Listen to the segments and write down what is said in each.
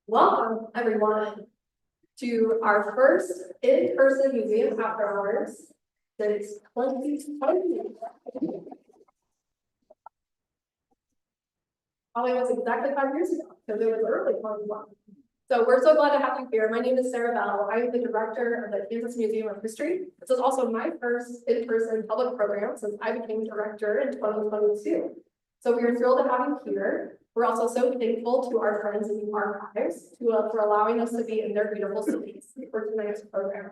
Welcome, everyone, to our first in-person museum after hours since 2020. Probably was exactly 5 years ago, because it was early 2021. So we're so glad to have you here. My name is Sarah Bell. I'm the director of the Kansas Museum of History. This is also my first in-person public program since I became director in 2022. So we are thrilled to have you here. We're also so thankful to our friends in the archives for allowing us to be in their beautiful space for tonight's program.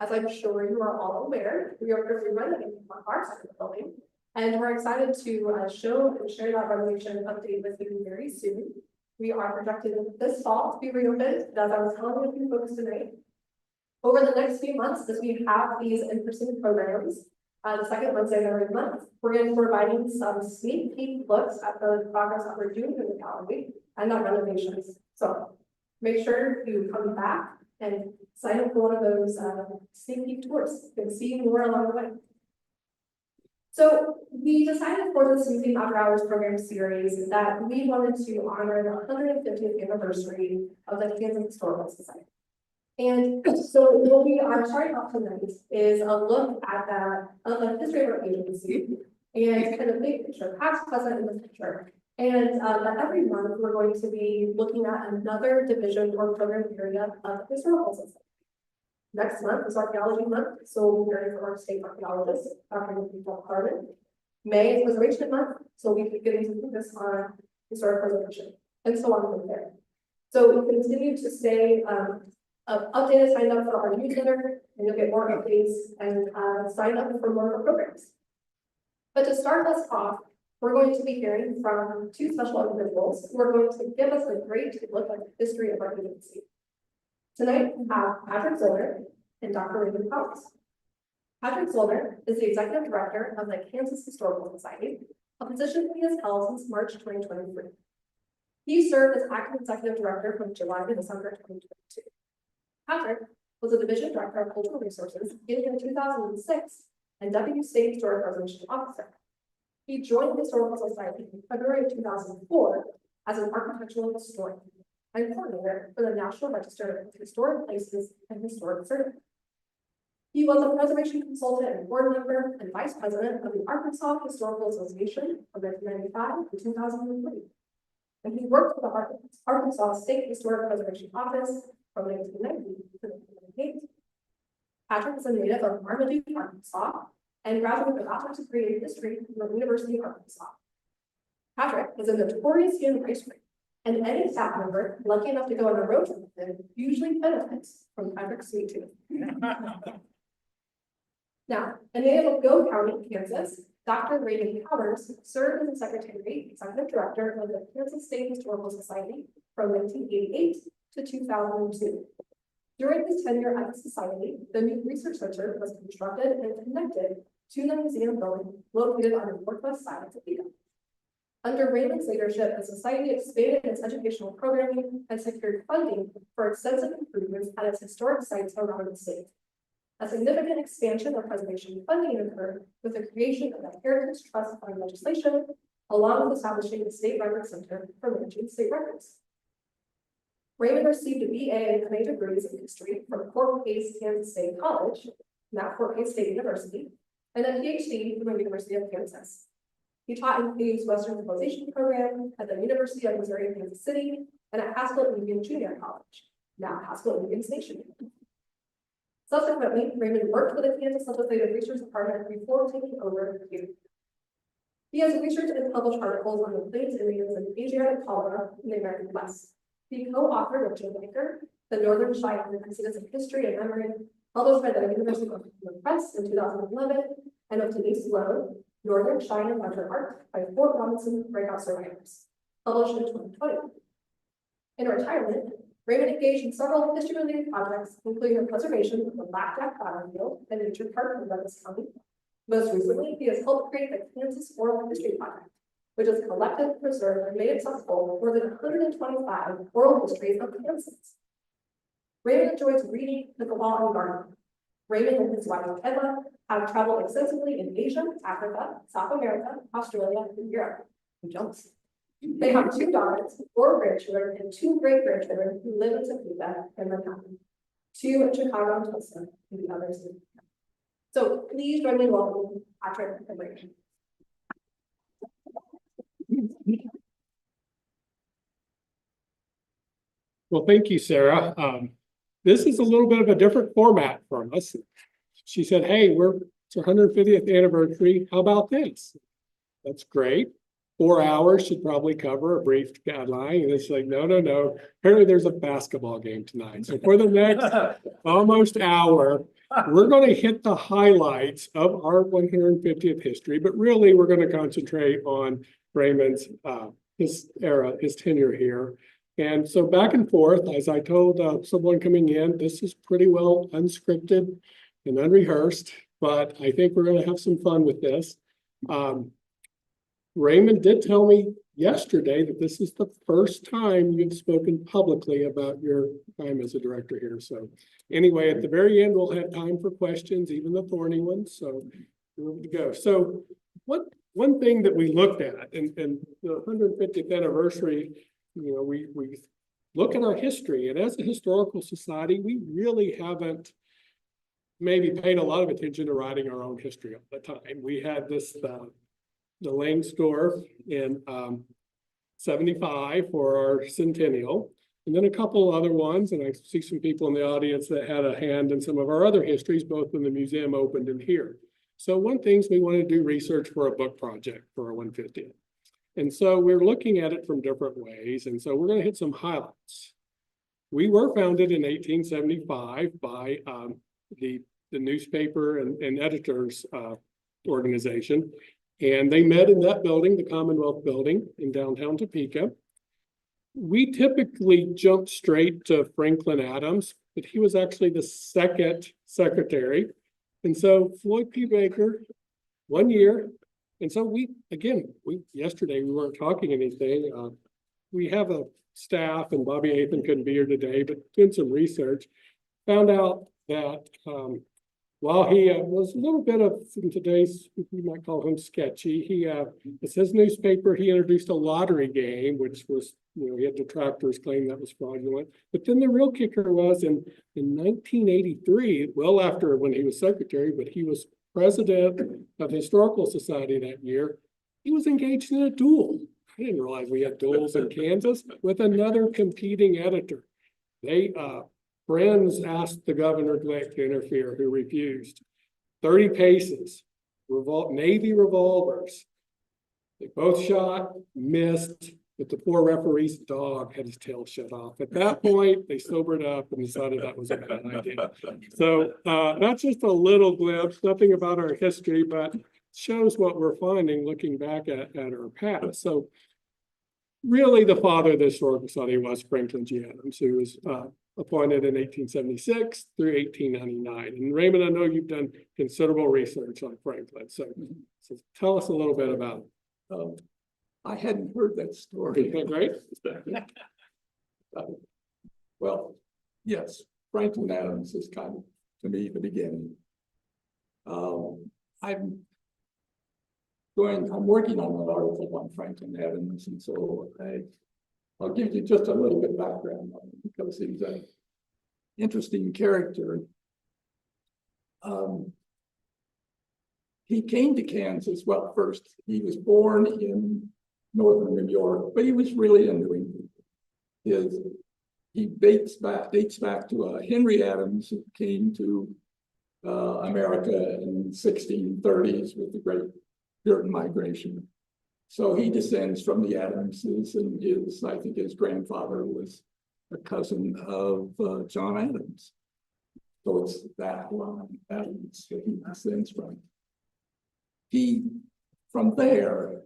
As I'm sure you are all aware, we are currently renovating our side of the building, and we're excited to show and share that renovation update with you very soon. We are projected this fall to be reopened, as I was telling you folks tonight. Over the next few months, as we have these in-person programs, the second Wednesday of every month, we're going to be providing some sneak peek looks at the progress that we're doing in the gallery and that renovations. So make sure you come back and sign up for one of those sneak peek tours. You can see more along the way. So we decided for this Museum After Hours program series that we wanted to honor the 150th anniversary of the Kansas Historical Society. And so what we are starting off tonight is a look at the history of our agency and kind of big picture, past, present, and the future. And that every month we're going to be looking at another division or program area of the Historical Society. Next month is Archaeology Month, so we'll be hearing from our state archaeologist, Dr. Carmen. May is Preservation Month, so we'll be getting to focus on historic preservation, and so on from there. So we continue to stay updated, sign up for our newsletter, and you'll get more updates and sign up for more programs. But to start us off, we're going to be hearing from two special individuals who are going to give us a great look at the history of our agency. Tonight, we have Patrick Zollner and Dr. Ramon Powers. Patrick Zollner is the Executive Director of the Kansas Historical Society, a position he has held since March 2023. He served as acting Executive Director from July to December 2022. Patrick was a Division Director of Cultural Resources in 2006 and Deputy State Historic Preservation Officer. He joined the Historical Society in February of 2004 as an architectural historian and coordinator for the National Register of Historic Places and Historic Survey. He was a preservation consultant and board member and vice president of the Arkansas Historical Association from 1995 to 2003. And he worked with the Arkansas State Historic Preservation Office from 1990 to 1998. Patrick is a native of Marmaduke, Arkansas, and graduated with a bachelor's degree in history from the University of Arkansas. Patrick is a notorious human rights freak, and any staff member lucky enough to go on a road trip with him usually benefits from Patrick's sweet tooth. Now, a native of Go County, Kansas, Dr. Ramon Powers served as the Secretary, Executive Director of the Kansas State Historical Society from 1988 to 2002. During his tenure at the Society, the new research center was constructed and connected to the museum building located on the northwest side of the Toledo. Under Ramon's leadership, the Society expanded its educational programming and secured funding for extensive improvements at its historic sites around the state. A significant expansion of preservation funding occurred with the creation of the Heritage Trust Fund legislation, along with establishing the State Records Center for managing state records. Ramon received a BA and MA degrees in history from Fort Hays Kansas State College, now Fort Hays State University, and a PhD from the University of Kansas. He taught in KU's Western Civilization program at the University of Missouri Kansas City and at Haskell Indian Junior College, now Haskell Indian Station. Subsequently, Ramon worked with the Kansas Legislative Research Department before taking over the KU. He has researched and published articles on the Plains Indians and Asiatic cholera in the American West. He co-authored with Jim Baker, The Northern Cheyenne Exodus of History and Memory, published by the University of Oklahoma Press in 2011, and of Denise Lowe, Northern Cheyenne Winter Art by Fort Robinson Breakout Survivors, published in 2020. In retirement, Ramon engaged in several history-related projects, including the preservation of the Black Jack Battlefield and Nature Park in Douglas County. Most recently, he has helped create the Kansas Oral History Project, which has collected, preserved, and made accessible more than 125 oral histories of Kansas. Ramon enjoys reading, pickleball, and gardening. Ramon and his wife, Edla, have traveled extensively in Asia, Africa, South America, Australia, and Europe. Who jumps? They have 2 daughters, 4 grandchildren, and 2 great-grandchildren who live in Topeka and Manhattan. 2 in Chicago and Tulsa, and the others in. So please join me in welcoming Patrick and Raymond. Well, thank you, Sarah. This is a little bit of a different format for us. She said, hey, it's our 150th anniversary. How about this? That's great. 4 hours should probably cover a brief guideline. And it's like, no. Apparently there's a basketball game tonight. So for the next almost hour, we're going to hit the highlights of our 150th history, but really we're going to concentrate on Raymond's, his tenure here. And so back and forth, as I told someone coming in, this is pretty well unscripted and unrehearsed, but I think we're going to have some fun with this. Raymond did tell me yesterday that this is the first time you've spoken publicly about your time as a director here. So anyway, at the very end, we'll have time for questions, even the thorny ones. So we're ready to go. So one thing that we looked at in the 150th anniversary, we look at our history, and as a historical society, we really haven't maybe paid a lot of attention to writing our own history all the time. We had this, the Lane store in 75 for our centennial, and then a couple other ones, and I see some people in the audience that had a hand in some of our other histories, both when the museum opened and here. So one thing is we wanted to do research for a book project for our 150th. And so we're looking at it from different ways, and so we're going to hit some highlights. We were founded in 1875 by the newspaper and editors organization. And they met in that building, the Commonwealth Building in downtown Topeka. We typically jump straight to Franklin Adams, but he was actually the second secretary. And so Floyd P. Baker, 1 year. And so yesterday we weren't talking anything. We have a staff, and Bobby Athan couldn't be here today, but doing some research, found out that while he was a little bit of, in today's, we might call him sketchy, it's his newspaper, he introduced a lottery game, which was, he had detractors claim that was fraudulent. But then the real kicker was in 1983, well after when he was secretary, but he was president of the Historical Society that year, he was engaged in a duel. I didn't realize we had duels in Kansas with another competing editor. Friends asked the governor to interfere, who refused. 30 paces, Navy revolvers. They both shot, missed, but the poor referee's dog had his tail shut off. At that point, they sobered up and decided that was a bad idea. So that's just a little glimpse, nothing about our history, but shows what we're finding looking back at our past. So really the father of the Historical Society was Franklin G. Adams, who was appointed in 1876 through 1899. And Raymond, I know you've done considerable research on Franklin. So tell us a little bit about it. I hadn't heard that story. Right? Well, yes, Franklin Adams is kind of, to me, the beginning. I'm working on an article on Franklin Adams, and so I'll give you just a little bit of background on him because he's an interesting character. He came to Kansas, well, first, he was born in northern New York, but he was really a New Englander. He dates back to Henry Adams, who came to America in the 1630s with the Great Puritan Migration. So he descends from the Adamses, and I think his grandfather was a cousin of John Adams. So it's that line, Adams, that he descends from. From there,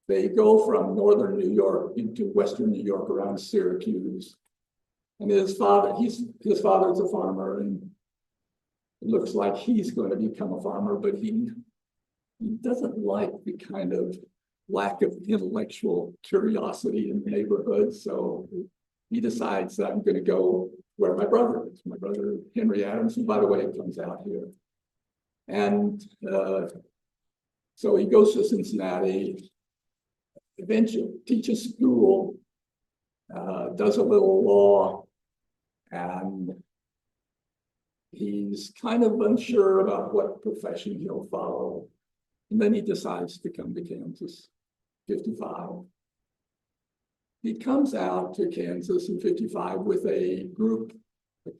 they go from northern New York into western New York around Syracuse. And his father's a farmer, and it looks like he's going to become a farmer, but he doesn't like the kind of lack of intellectual curiosity in the neighborhood. So he decides that I'm going to go where my brother is. My brother, Henry Adams, who, by the way, comes out here. And so he goes to Cincinnati. eventually teaches school, does a little law, and he's kind of unsure about what profession he'll follow. And then he decides to come to Kansas, 55. He comes out to Kansas in 55 with a group,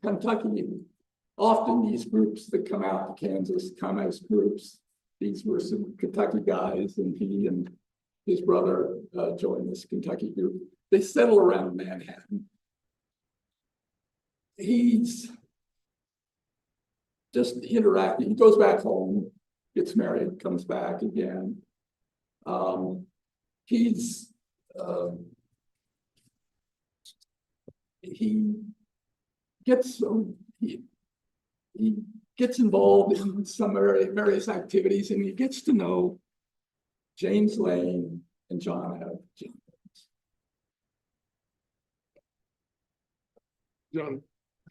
Kentucky. Often these groups that come out to Kansas come as groups. These were some Kentucky guys, and he and his brother joined this Kentucky group. They settle around Manhattan. He's just interacting. He goes back home, gets married, comes back again. He gets involved in some various activities, and he gets to know James Lane and John Adams.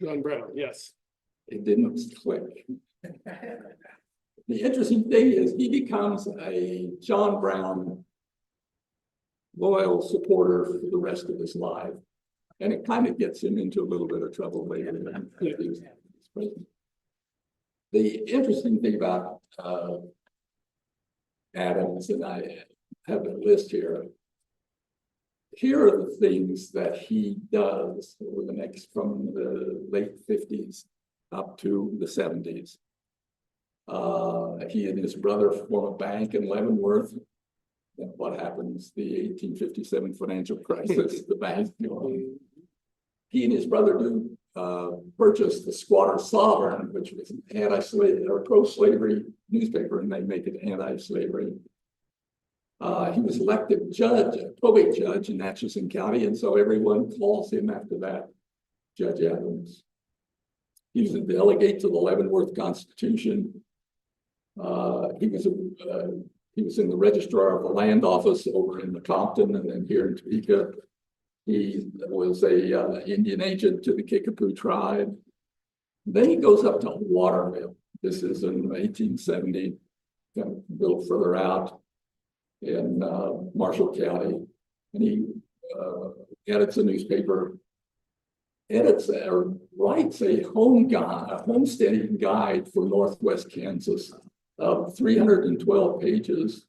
John Brown, yes. It didn't click. The interesting thing is he becomes a John Brown loyal supporter for the rest of his life. And it kind of gets him into a little bit of trouble later. The interesting thing about Adams, and I have a list here. Here are the things that he does over the next, from the late 50s up to the 70s. He and his brother form a bank in Leavenworth. And what happens? The 1857 financial crisis, the bank. He and his brother do purchase the Squatter Sovereign, which was an anti-slavery or pro-slavery newspaper, and they make it anti-slavery. He was elected judge, a probate judge in Atchison County, and so everyone calls him after that, Judge Adams. He was a delegate to the Leavenworth Constitution. He was in the registrar of the land office over in the Compton, and then here in Topeka. He was a Indian agent to the Kickapoo tribe. Then he goes up to Waterville. This is in 1870, kind of a little further out in Marshall County. And he edits a newspaper, writes a homesteading guide for Northwest Kansas of 312 pages.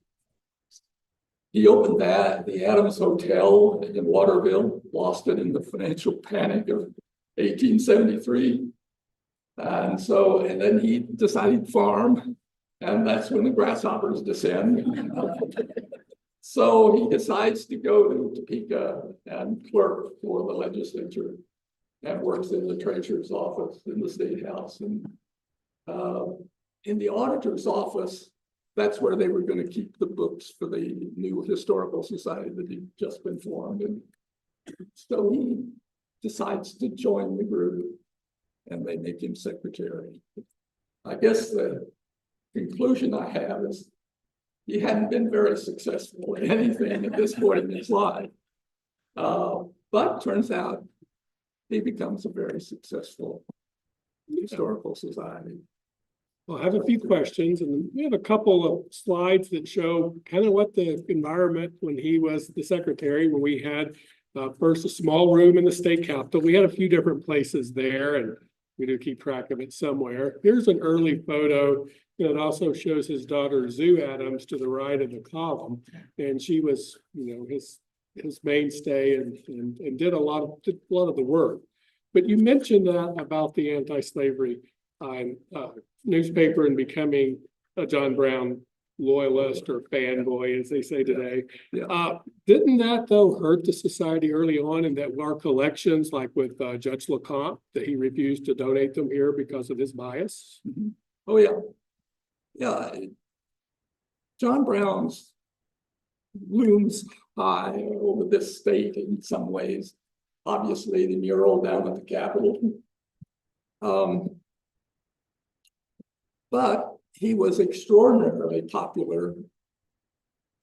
He opened the Adams Hotel in Waterville, lost it in the financial panic of 1873. And then he decided to farm, and that's when the grasshoppers descend. So he decides to go to Topeka and clerk for the legislature and works in the treasurer's office in the state house. And in the auditor's office, that's where they were going to keep the books for the new historical society that had just been formed. And so he decides to join the group, and they make him secretary. I guess the conclusion I have is he hadn't been very successful in anything at this point in his life. But turns out he becomes a very successful historical society. Well, I have a few questions, and we have a couple of slides that show kind of what the environment when he was the secretary, when we had first a small room in the state capitol. We had a few different places there, and we do keep track of it somewhere. Here's an early photo that also shows his daughter, Sue Adams, to the right of the column. And she was, his mainstay and did a lot of the work. But you mentioned that about the anti-slavery newspaper and becoming a John Brown loyalist or fanboy, as they say today. Yeah. Didn't that, though, hurt the society early on, and that our collections, like with Judge LeCompte, that he refused to donate them here because of his bias? Mm-hmm. Oh, yeah. Yeah. John Brown's looms high over this state in some ways. Obviously, the mural down at the Capitol. But he was extraordinarily popular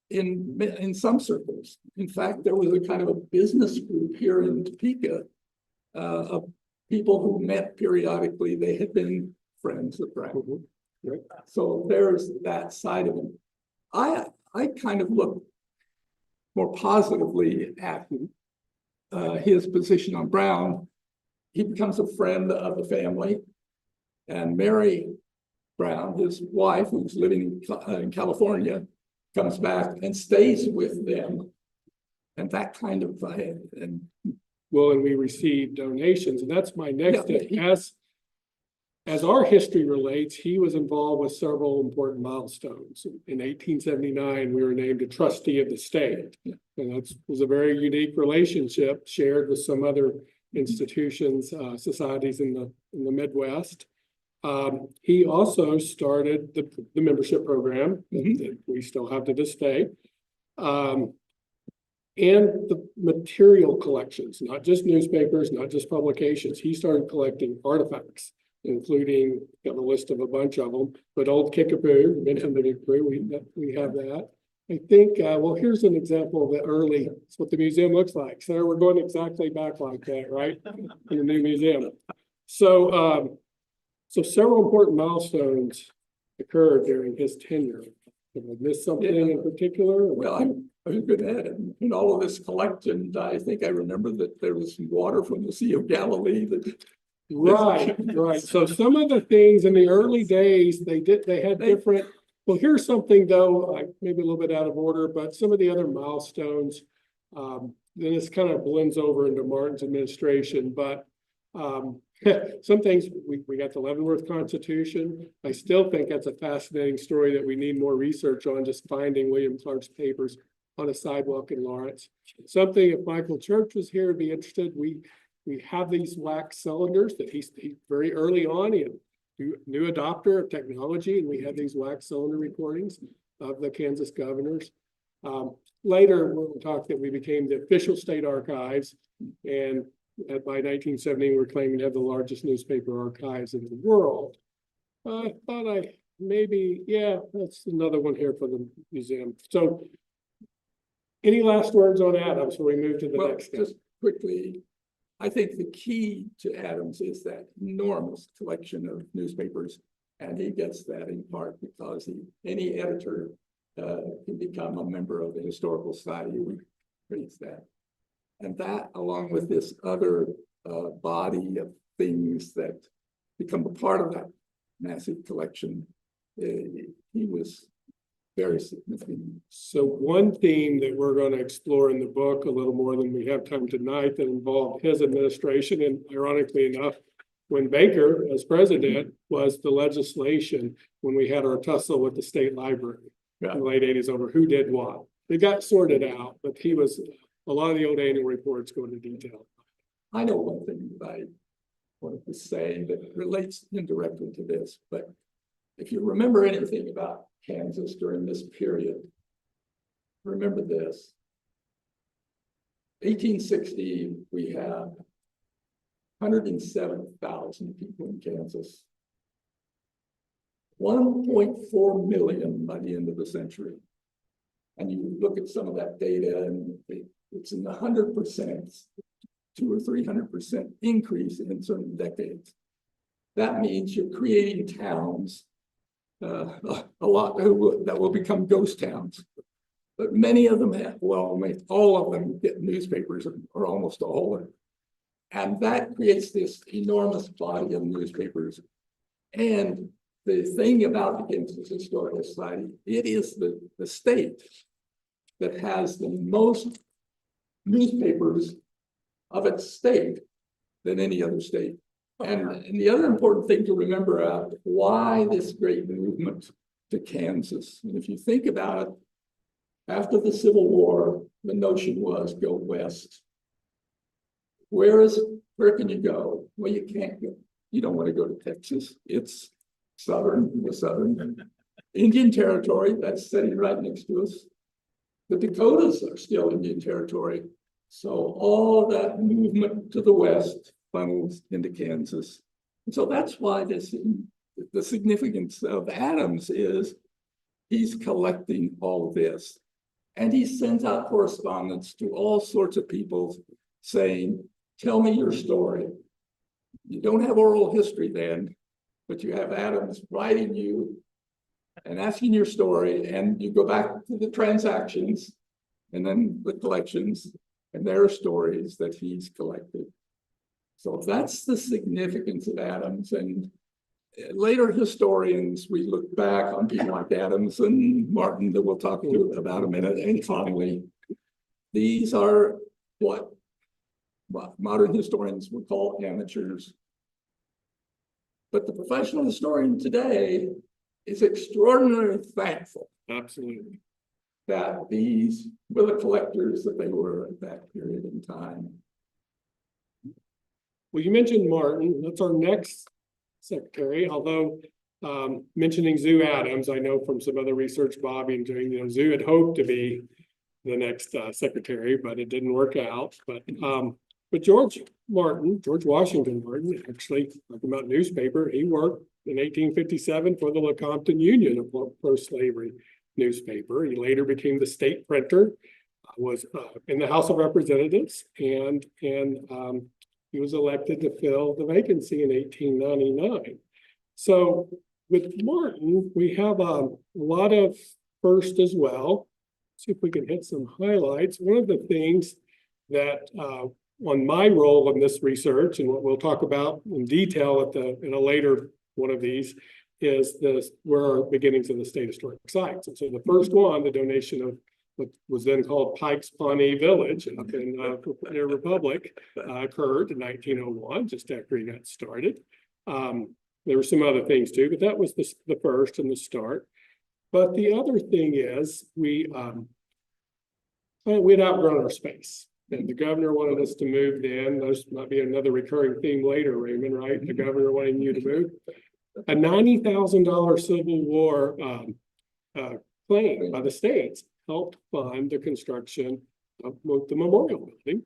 in some circles. In fact, there was a kind of a business group here in Topeka of people who met periodically. They had been friends of Brown. Right? So there's that side of him. I kind of look more positively at his position on Brown, he becomes a friend of the family. And Mary Brown, his wife, who's living in California, comes back and stays with them. And that kind of, and Well, and we received donations, and that's my next Yeah, thing. As our history relates, he was involved with several important milestones. In 1879, we were named a trustee of the state. Yeah. And that was a very unique relationship shared with some other institutions, societies in the Midwest. He also started the membership program that we still have to this day. And the material collections, not just newspapers, not just publications. He started collecting artifacts, including, got a list of a bunch of them, but old Kickapoo, mentioned the Kickapoo, we have that. I think, well, here's an example of the early, it's what the museum looks like. So we're going exactly back like that, right? In the new museum. So, so several important milestones occurred during his tenure. Did I miss something in particular? well, I was good at it. In all of this collection, I think I remember that there was some water from the Sea of Galilee that Right, right. So some of the things in the early days, they had different, well, here's something though, like maybe a little bit out of order, but some of the other milestones, then this kind of blends over into Martin's administration, but some things, we got the Leavenworth Constitution. I still think that's a fascinating story that we need more research on, just finding William Clark's papers on a sidewalk in Lawrence. Something, if Michael Church was here, would be interested. We have these wax cylinders that he very early on, he new adopter of technology, and we have these wax cylinder recordings of the Kansas governors. Later, we'll talk that we became the official state archives, and by 1970, we're claiming to have the largest newspaper archives in the world. I thought yeah, that's another one here for the museum. So, any last words on Adams before we move to the next step? Just quickly, I think the key to Adams is that enormous collection of newspapers, and he gets that in part because any editor can become a member of the Historical Society who reads that. And that, along with this other body of things that become a part of that massive collection, he was very significant. So one theme that we're going to explore in the book a little more than we have time tonight that involved his administration, and ironically enough, when Baker, as president, was the legislation when we had our tussle with the state library in the late 80s over who did what. It got sorted out, but he was, a lot of the old annual reports go into detail. I know one thing that I wanted to say that relates indirectly to this, but if you remember anything about Kansas during this period, remember this. 1860, we had 107,000 people in Kansas. 1.4 million by the end of the century. And you look at some of that data and it's in the 100%, 200% or 300% increase in certain decades. That means you're creating towns, a lot that will become ghost towns. But many of them have, well, all of them get newspapers, or almost all of them. And that creates this enormous body of newspapers. And the thing about the Kansas Historical Society, it is the state that has the most newspapers of its state than any other state. And the other important thing to remember why this great movement to Kansas. And if you think about it, after the Civil War, the notion was go west. Where can you go? Well, you can't go. You don't want to go to Texas. It's the southern Indian territory that's sitting right next to us. The Dakotas are still Indian territory. So all that movement to the west funnels into Kansas. And so that's why the significance of Adams is he's collecting all of this. And he sends out correspondence to all sorts of people saying, tell me your story. You don't have oral history then, but you have Adams writing you and asking your story, and you go back to the transactions, and then the collections and their stories that he's collected. So that's the significance of Adams. And later historians, we look back on people like Adams and Martin that we'll talk to about a minute, and finally, these are what modern historians would call amateurs. But the professional historian today is extraordinarily thankful. Absolutely. That these were the collectors that they were at that period in time. Well, you mentioned Martin. That's our next secretary, although mentioning Zoo Adams, I know from some other research Bob been doing, Zoo had hoped to be the next secretary, but it didn't work out. But George Washington Martin, actually, talking about newspaper, he worked in 1857 for the Lecompton Union, a pro-slavery newspaper. He later became the state printer, was in the House of Representatives, and he was elected to fill the vacancy in 1899. So with Martin, we have a lot of first as well. See if we can hit some highlights. One of the things that on my role in this research, and what we'll talk about in detail in a later one of these, is where our beginnings of the state historic sites. And so the first one, the donation of what was then called Pikes Pawnee Village up in the Republic, occurred in 1901, just after he got started. There were some other things too, but that was the first and the start. But the other thing is we'd outgrown our space. And the governor wanted us to move then. There's might be another recurring theme later, Raymond, right? The governor wanting you to move. A $90,000 Civil War claim by the states helped fund the construction of the memorial building,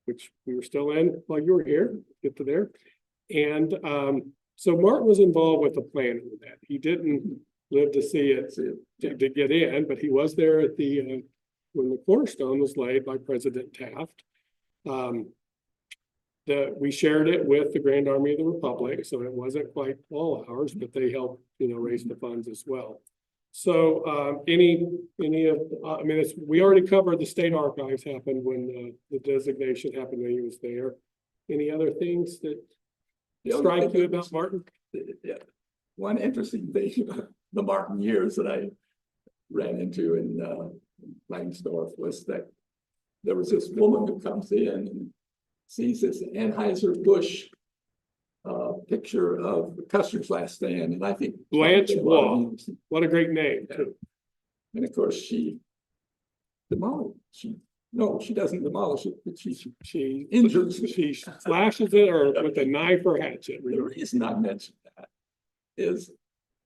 which we were still in while you were here. Get to there. And so Martin was involved with the planning of that. He didn't live to see it to get in, but he was there at the when the cornerstone was laid by President Taft. We shared it with the Grand Army of the Republic, so it wasn't quite all ours, but they helped, raise the funds as well. So we already covered the state archives happened when the designation happened when he was there. Any other things that strike you about Martin? Yeah. One interesting thing about the Martin years that I ran into in Langsdorff was that there was this woman who comes in and sees this Anheuser-Busch picture of Custer's Last Stand, and I think Blanche Waugh. What a great name! Yeah. And of course, she doesn't demolish it, but she injures it. She slashes it or with a knife or hatchet. The reason I mentioned that is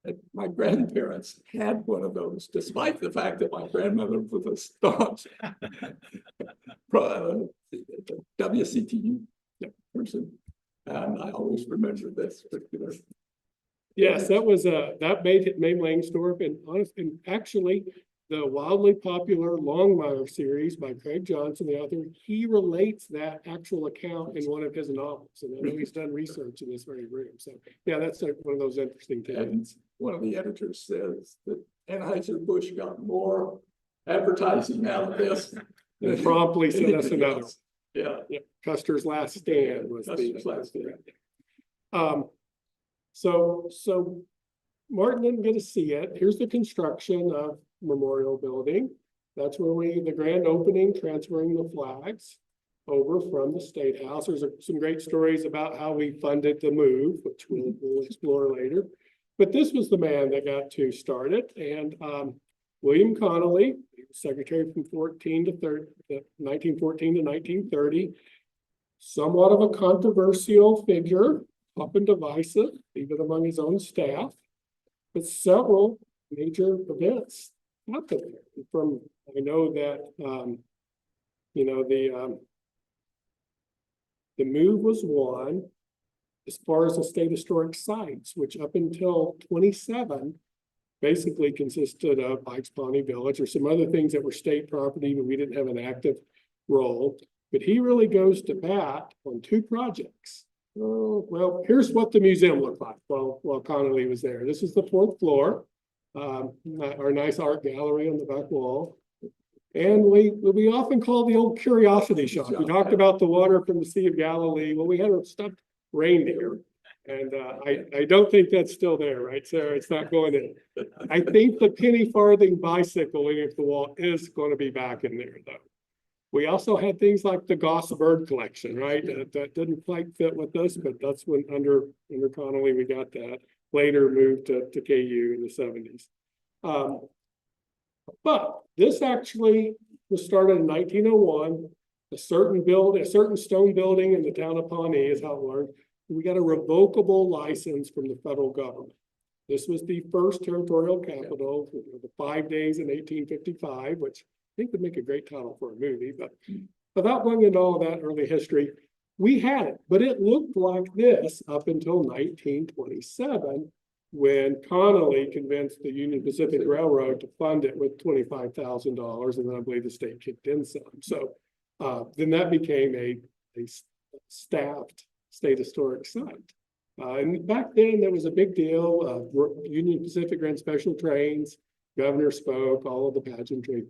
that my grandparents had one of those, despite the fact that my grandmother was a staunch WCTU person. And I always remember this particular. Yes, that was that made Langsdorff, and actually the wildly popular Longmire series by Craig Johnson, the author, he relates that actual account in one of his novels, and I know he's done research in this very room. So yeah, that's one of those interesting things. One of the editors says that Anheuser-Busch got more advertising out of this. And promptly sent us another. Yeah. Custer's Last Stand was Custer's Last Stand. So Martin didn't get to see it. Here's the construction of Memorial Building. That's where the grand opening, transferring the flags over from the State House. There's some great stories about how we funded the move, which we'll explore later. But this was the man that got to start it. And William Connolly, secretary from 1914 to 1930, somewhat of a controversial figure, up and divisive, even among his own staff, but several major events happened. I know that the move was one. As far as the state historic sites, which up until 27 basically consisted of Pikes Pawnee Village or some other things that were state property, but we didn't have an active role. But he really goes to bat on two projects. Oh, well, here's what the museum looked like while Connolly was there. This is the fourth floor, our nice art gallery on the back wall. And we often call the old curiosity shop. We talked about the water from the Sea of Galilee. Well, we had a stuffed reindeer. And I don't think that's still there, right, Sarah? It's not going in. I think the penny farthing bicycle against the wall is going to be back in there, though. We also had things like the Goss bird collection, right? That didn't quite fit with us, but that's when under Connolly we got that. Later moved to KU in the 70s. But this actually was started in 1901. A certain stone building in the town of Pawnee is how it learned. We got a revocable license from the federal government. This was the first territorial capital, the 5 days in 1855, which I think would make a great title for a movie. But without going into all of that early history, we had it, but it looked like this up until 1927, when Connolly convinced the Union Pacific Railroad to fund it with $25,000, and then I believe the state kicked in some. So then that became a staffed state historic site. And back then there was a big deal. Union Pacific ran special trains, governor spoke, all of the pageantry.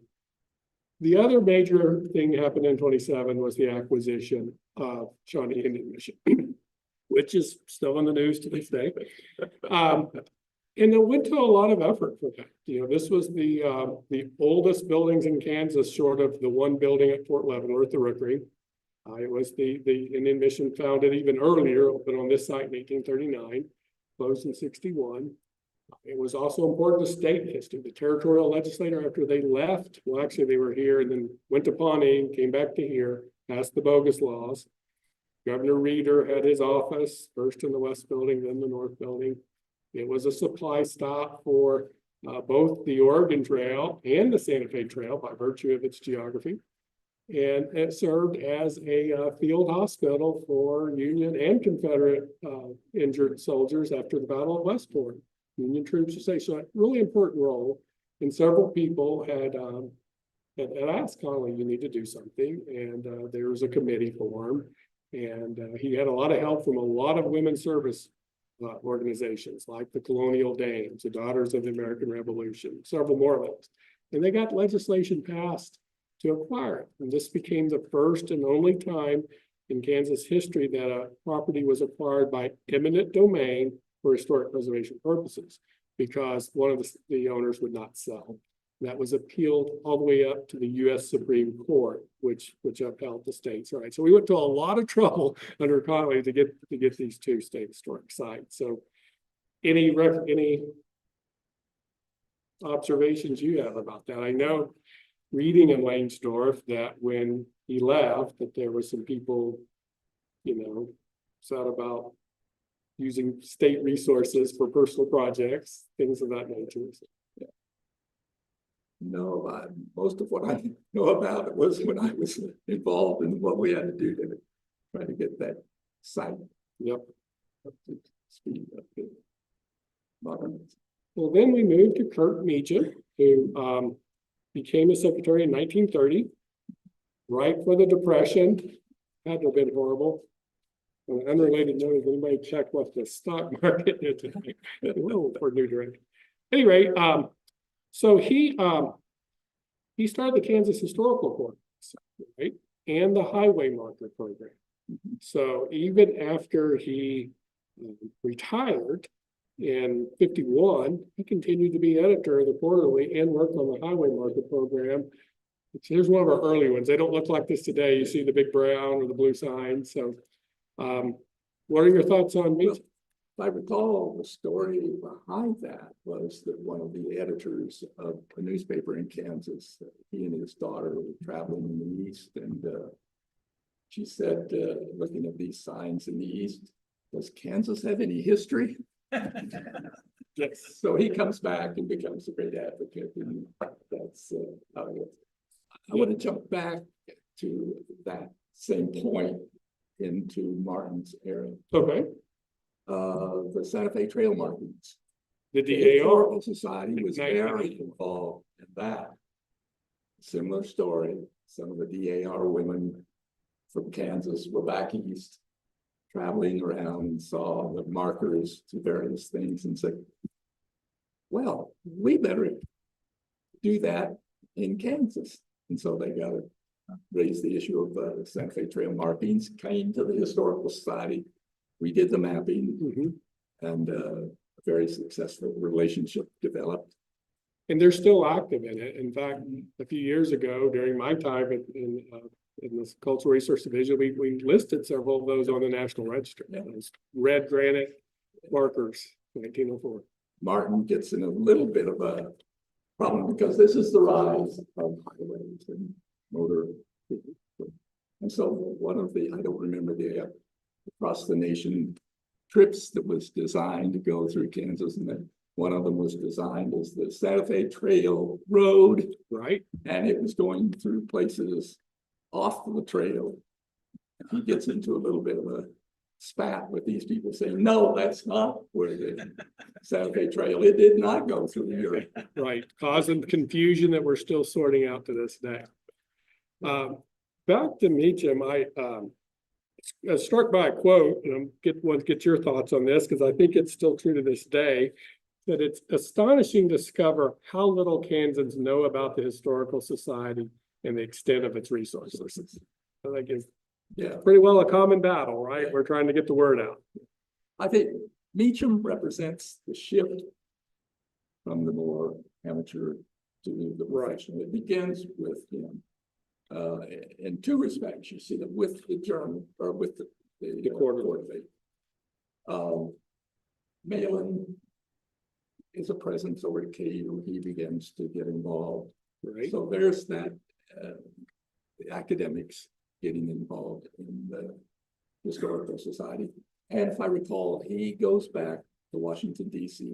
The other major thing happened in 27 was the acquisition of Shawnee Indian Mission, which is still in the news to this day. And it went to a lot of effort for that. You know, this was the oldest buildings in Kansas, short of the one building at Fort Leavenworth, the Rookery. It was the Indian Mission founded even earlier, opened on this site in 1839, closed in 61. It was also important to state history. The territorial legislature, after they left, well, actually they were here and then went to Pawnee, came back to here, passed the bogus laws. Governor Reeder had his office, first in the West Building, then the North Building. It was a supply stop for both the Oregon Trail and the Santa Fe Trail by virtue of its geography. And it served as a field hospital for Union and Confederate injured soldiers after the Battle of Westport. Union troops would say, so a really important role. And several people had asked Connolly, you need to do something. And there was a committee formed. And he had a lot of help from a lot of women's service organizations, like the Colonial Dames, the Daughters of the American Revolution, several more of those. And they got legislation passed to acquire it. And this became the first and only time in Kansas history that a property was acquired by eminent domain for historic preservation purposes, because one of the owners would not sell. That was appealed all the way up to the U.S. Supreme Court, which upheld the state's right. So we went to a lot of trouble under Connolly to get these two state historic sites. So any observations you have about that? I know reading in Langsdorff that when he left, that there were some people, you know, sad about using state resources for personal projects, things of that nature. So, yeah. No, most of what I know about it was when I was involved in what we had to do to try to get that site. Yep. Up to speed, up to modern. Well, then we moved to Kurt Meacham, who became a secretary in 1930, right for the Depression. Had to have been horrible. On an unrelated note, if anybody check what the stock market did today? Whoa, for new director. Anyway, so he started the Kansas Historical Corps, right, and the Highway Marker Program. So even after he retired in 51, he continued to be editor of the Quarterly and worked on the Highway Marker Program. Here's one of our early ones. They don't look like this today. You see the big brown or the blue sign. So what are your thoughts on me? Well, if I recall, the story behind that was that one of the editors of a newspaper in Kansas, he and his daughter were traveling in the East, and she said, looking at these signs in the East, does Kansas have any history? Yes. So he comes back and becomes a great advocate, and that's how it is. I want to jump back to that same point into Martin's era. Okay. The Santa Fe Trail Markings. The The DAR. Historical Society was Exactly. very involved in that. Similar story. Some of the DAR women from Kansas were back east, traveling around and saw the markers to various things and said, well, we better do that in Kansas. And so they got to raise the issue of Santa Fe Trail markings, came to the Historical Society. We did the mapping and a very successful relationship developed. And they're still active in it. In fact, a few years ago, during my time in this Cultural Resource Division, we listed several of those on the National Register. Those red granite markers, 1904. Martin gets in a little bit of a problem because this is the rise of highways and motor. And so one of the, I don't remember the across the nation trips that was designed to go through Kansas, and then one of them was designed as the Santa Fe Trail Road. Right. And it was going through places off the trail. He gets into a little bit of a spat with these people saying, no, that's not where the Santa Fe Trail, it did not go through here. Right, causing confusion that we're still sorting out to this day. Back to Meacham, I was struck by a quote, and want to get your thoughts on this because I think it's still true to this day, that it's astonishing to discover how little Kansans know about the Historical Society and the extent of its resources. I think it's pretty well a common battle, right? We're trying to get the word out. I think Meacham represents the shift from the more amateur to the professional. It begins with him. In two respects, you see that with the journal or with the quarterly. Malin is a presence over at KU. He begins to get involved. Right. So there's that the academics getting involved in the Historical Society. And if I recall, he goes back to Washington, D.C.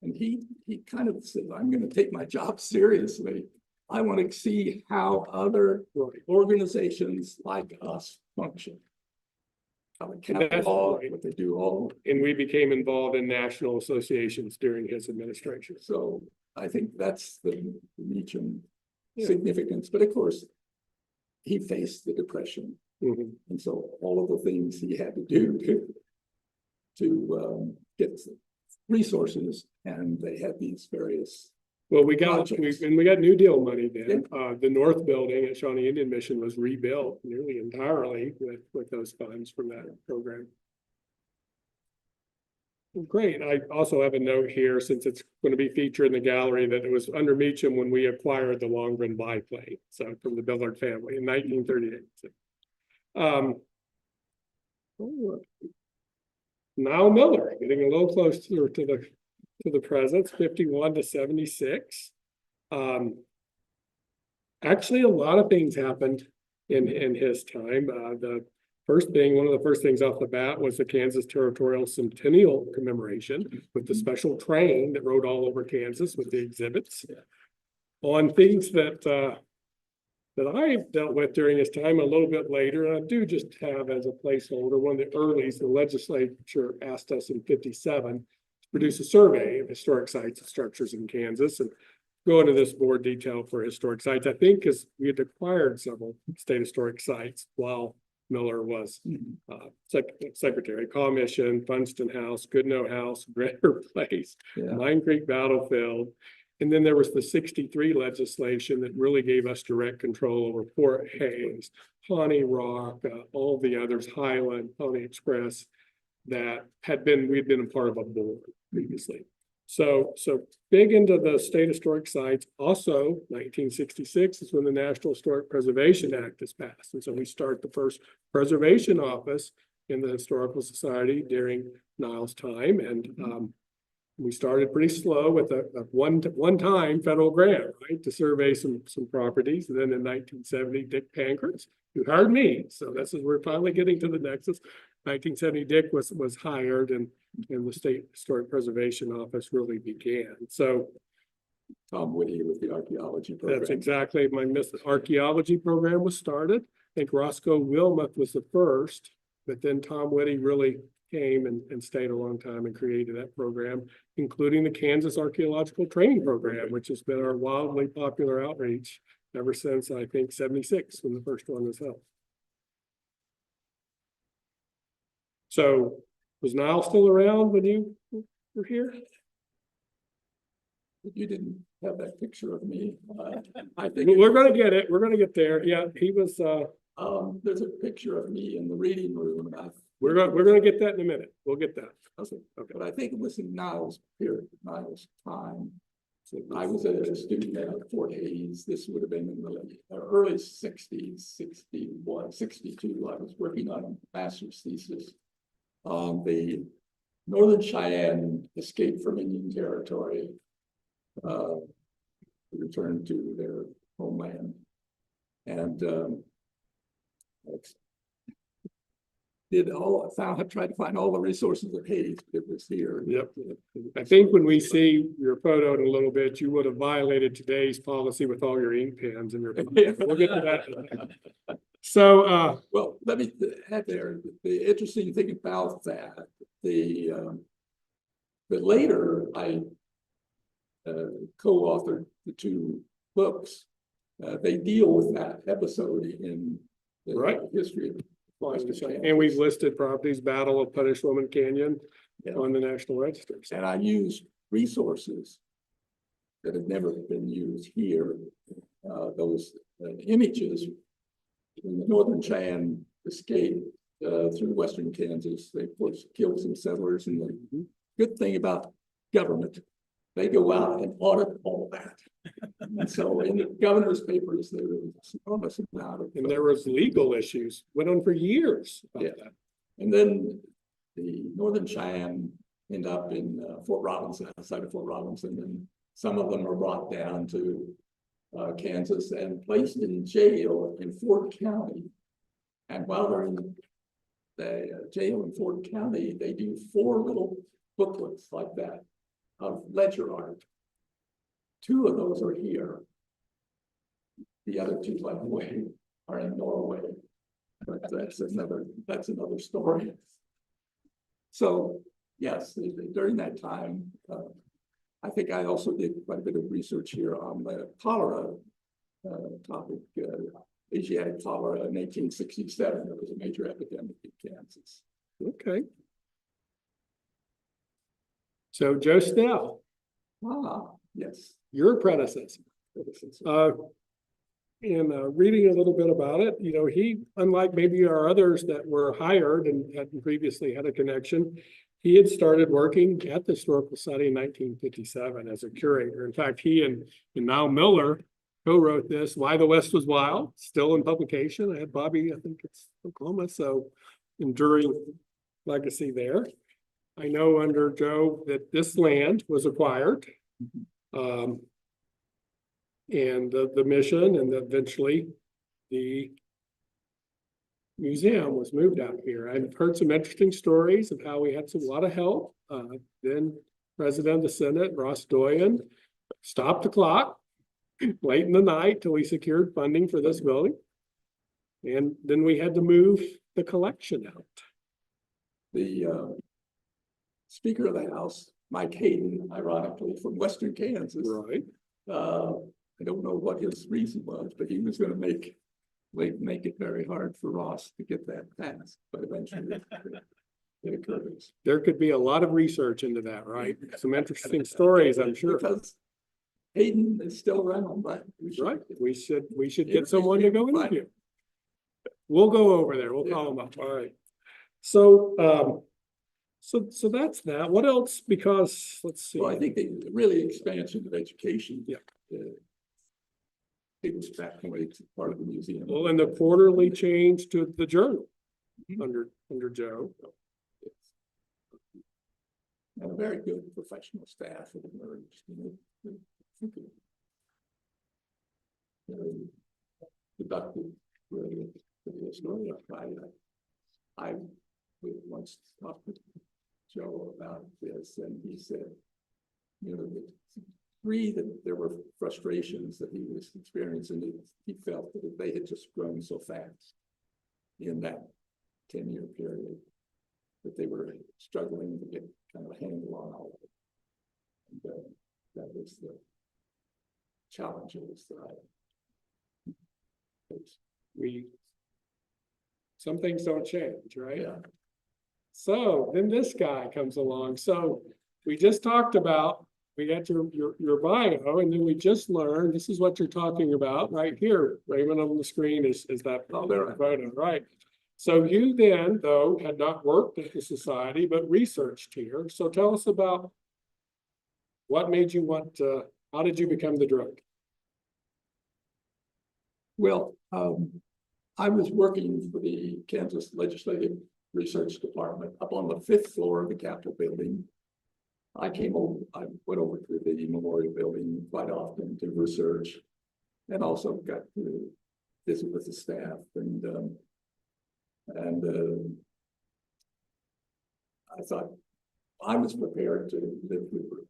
and he kind of says, I'm going to take my job seriously. I want to see how other organizations like us function. How they catalog, what they do all. And we became involved in national associations during his administration. So I think that's the Meacham significance. But of course, he faced the Depression. And so all of the things he had to do to get resources, and they had these various. Well, we got New Deal money then. The North Building at Shawnee Indian Mission was rebuilt nearly entirely with those funds from that program. Great. I also have a note here, since it's going to be featured in the gallery, that it was under Meacham when we acquired the Longren biplane, so from the Billard family in 1938. Niall Miller, getting a little closer to the present, 51 to 76. Actually, a lot of things happened in his time. One of the first things off the bat was the Kansas Territorial Centennial Commemoration with the special train that rode all over Kansas with the exhibits on things that I've dealt with during his time a little bit later. And I do just have as a placeholder, one of the earliest, the legislature asked us in 57 to produce a survey of historic sites and structures in Kansas and go into this more detail for historic sites. I think because we had acquired several state historic sites while Miller was secretary. Commission, Funston House, Goodnoe House, Brenner Place, Mine Creek Battlefield. And then there was the 63 legislation that really gave us direct control over Fort Hays, Pawnee Rock, all the others, Highland, Pony Express, that we'd been a part of a board previously. So big into the state historic sites. Also, 1966 is when the National Historic Preservation Act is passed. And so we start the first preservation office in the Historical Society during Niall's time. And we started pretty slow with a one-time federal grant, right, to survey some properties. And then in 1970, Dick Pankratz, who hired me. So we're finally getting to the nexus. 1970, Dick was hired, and the State Historic Preservation Office really began. So Tom Whitty with the archaeology program. That's exactly my archaeology program was started. I think Roscoe Wilmoth was the first, but then Tom Whitty really came and stayed a long time and created that program, including the Kansas Archaeological Training Program, which has been our wildly popular outreach ever since, I think, 76, when the first one was held. So was Niall still around when you were here? You didn't have that picture of me. I think We're gonna get it. We're gonna get there. Yeah, he was, there's a picture of me in the reading room. we're gonna get that in a minute. We'll get that. Okay, but I think it was in Niles period, Niles time. So I was a student at Fort Hayes. This would have been in the early 60s, 61, 62. I was working on a master's thesis on the Northern Cheyenne escaped from Indian Territory, returned to their homeland, and tried to find all the resources of Hayes, but it was here. Yep. I think when we see your photo in a little bit, you would have violated today's policy with all your ink pens and your. We'll get to that. So, well, let me add there, the interesting thing about that, but later I co-authored the two books. They deal with that episode in the Right. history of and we've listed properties, Battle of Punish Woman Canyon Yeah. on the National Register. So, And I used resources that have never been used here. Those images when the Northern Cheyenne escaped through Western Kansas, they of course killed some settlers. And the good thing about government, they go out and audit all that. And so in the governor's papers, there was enormous amount of. and there was legal issues, went on for years about Yeah. that. And then the Northern Cheyenne end up in Fort Robinson, outside of Fort Robinson, and some of them were brought down to Kansas and placed in jail in Fort County. And while they're in the jail in Fort County, they do 4 little booklets like that of ledger art. 2 of those are here. The other 2, by the way, are in Norway. But that's another story. So yes, during that time, I think I also did quite a bit of research here on the cholera topic. Asiatic cholera in 1867, there was a major epidemic in Kansas. Okay. So Joe Snell, Yes. your predecessor. And reading a little bit about it, you know, he, unlike maybe our others that were hired and had previously had a connection, he had started working at the Historical Society in 1957 as a curator. In fact, he and Mal Miller co-wrote this, Why the West Was Wild, still in publication. I had Bobby, I think it's Oklahoma, so enduring legacy there. I know under Joe that this land was acquired. And the mission, and eventually the museum was moved out here. I've heard some interesting stories of how we had a lot of help. Then President of the Senate, Ross Doyen, stopped the clock late in the night till we secured funding for this building. And then we had to move the collection out. The Speaker of the House, Mike Hayden, ironically, from Western Kansas. Right. I don't know what his reason was, but he was going to make it very hard for Ross to get that passed, but eventually it occurs. There could be a lot of research into that, right? Some interesting stories, I'm sure. Because Hayden is still around, but We should get someone to go in here. We'll go over there. We'll call them up. All right. So, so that's that. What else? Because let's see. Well, I think the really expansion of education. Yeah. It was back away to part of the museum. Well, and the quarterly change to the journal under Joe. And a very good professional staff that emerged. Productive. Really, I once talked with Joe about this, and he said, you know, that there were frustrations that he was experiencing. He felt that they had just grown so fast in that 10-year period that they were struggling to get kind of a handle on all of it. And that was the challenges that I faced. Some things don't change, right? Yeah. So then this guy comes along. So we just talked about we had your bio, and then we just learned, this is what you're talking about right here, Raymond, on the screen is that photo, right? So you then, though, had not worked at the society, but researched here. So tell us about what made you want, how did you become the director? Well, I was working for the Kansas Legislative Research Department up on the 5th floor of the Capitol building. I went over to the Memorial Building quite often to research, and also got to visit with the staff, and I thought I was prepared to live through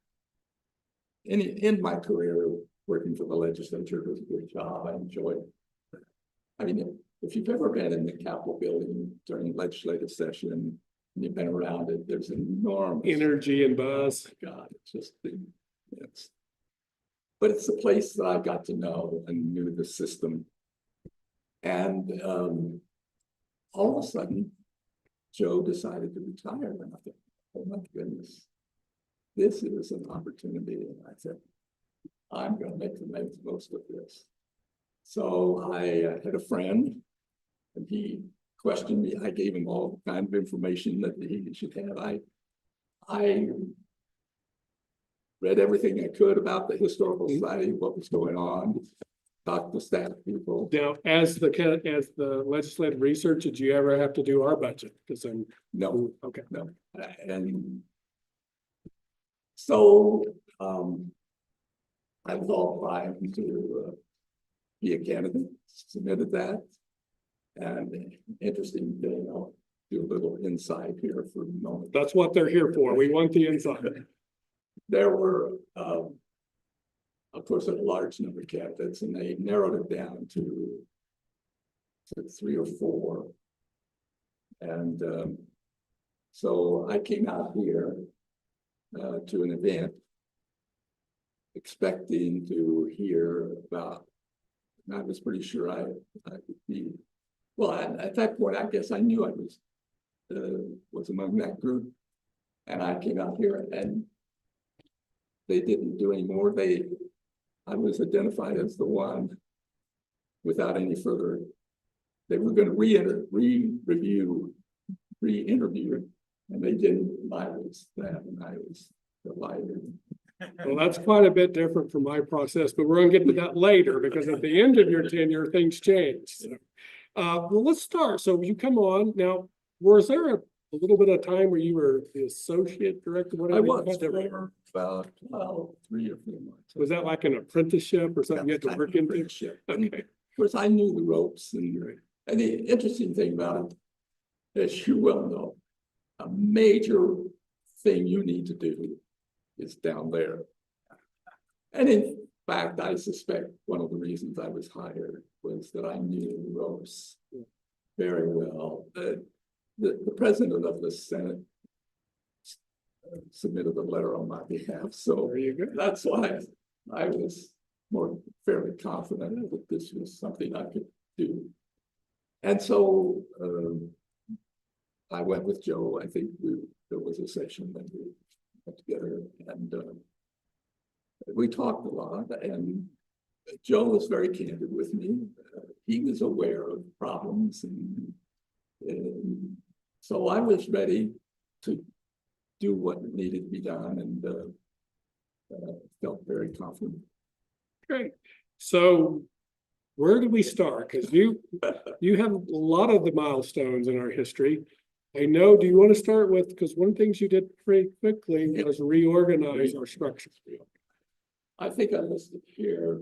in my career. Working for the legislature was a good job. I enjoyed it. I mean, if you've ever been in the Capitol building during legislative session and you've been around it, there's enormous Energy and buzz. Oh my God, it's just, but it's a place that I got to know and knew the system. And all of a sudden, Joe decided to retire, and I thought, oh my goodness, this is an opportunity. And I said, I'm going to make the most of this. So I had a friend, and he questioned me. I gave him all the kind of information that he should have. I read everything I could about the Historical Society, what was going on, talked to staff people. Now, as the legislative research, did you ever have to do our budget? Because I'm No, okay. no. And so I was all primed to be a candidate, submitted that. And interesting thing, I'll do a little insight here for a moment. That's what they're here for. We want the inside. There were, of course, a large number of candidates, and they narrowed it down to 3 or 4. And so I came out here to an event expecting to hear about, and I was pretty sure I could be, well, at that point, I guess I knew I was among that group. And I came out here and they didn't do any more. I was identified as the one without any further. They were going to re-interview, and they didn't. I was that, and I was delighted. Well, that's quite a bit different from my process, but we're going to get to that later because at the end of your tenure, things change. So, well, let's start. So you come on now. Was there a little bit of time where you were the associate director? Whatever I was there for about 3 or 4 months. Was that like an apprenticeship or something you had to work into? Apprenticeship. Okay. Of course, I knew the ropes, and the interesting thing about it, as you well know, a major thing you need to do is down there. And in fact, I suspect one of the reasons I was hired was that I knew the ropes very well. The president of the Senate submitted a letter on my behalf, so There you go. that's why I was more fairly confident that this was something I could do. And so I went with Joe. I think there was a session that we got together, and we talked a lot, and Joe was very candid with me. He was aware of problems, and so I was ready to do what needed to be done, and felt very confident. Great. So where do we start? Because you have a lot of the milestones in our history. I know, do you want to start with, because one of the things you did pretty quickly was reorganize our structure. I think I listed here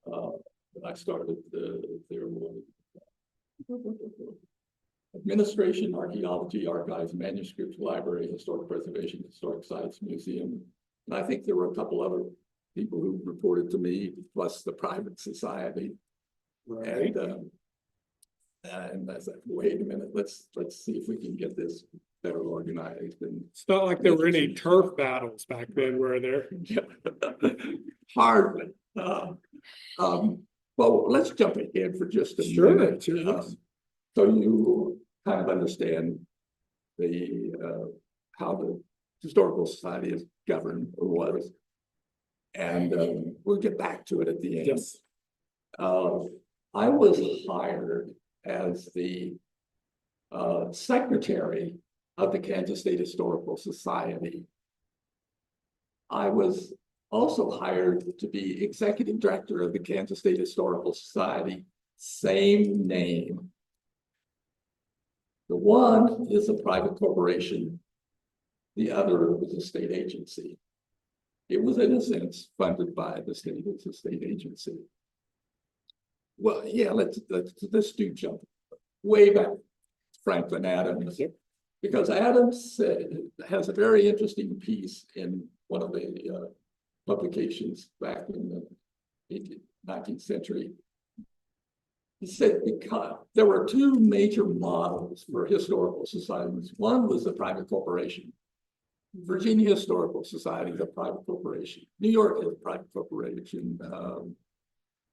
that I started there was administration, archaeology, archives, manuscripts, library, historic preservation, historic sites, museum. And I think there were a couple other people who reported to me, plus the private society. Right. And I said, wait a minute, let's see if we can get this better organized. And It's not like there were any turf battles back then, were there? hardly. Well, let's jump ahead for just a minute. Sure. So you kind of understand how the Historical Society is governed or was. And we'll get back to it at the end. Yes. I was hired as the secretary of the Kansas State Historical Society. I was also hired to be executive director of the Kansas State Historical Society, same name. The one is a private corporation. The other was a state agency. It was, in a sense, funded by the state as a state agency. Well, yeah, let's do jump way back to Franklin Adams, because Adams has a very interesting piece in one of the publications back in the 19th century. He said because there were two major models for historical societies. One was the private corporation. Virginia Historical Society is a private corporation. New York is a private corporation.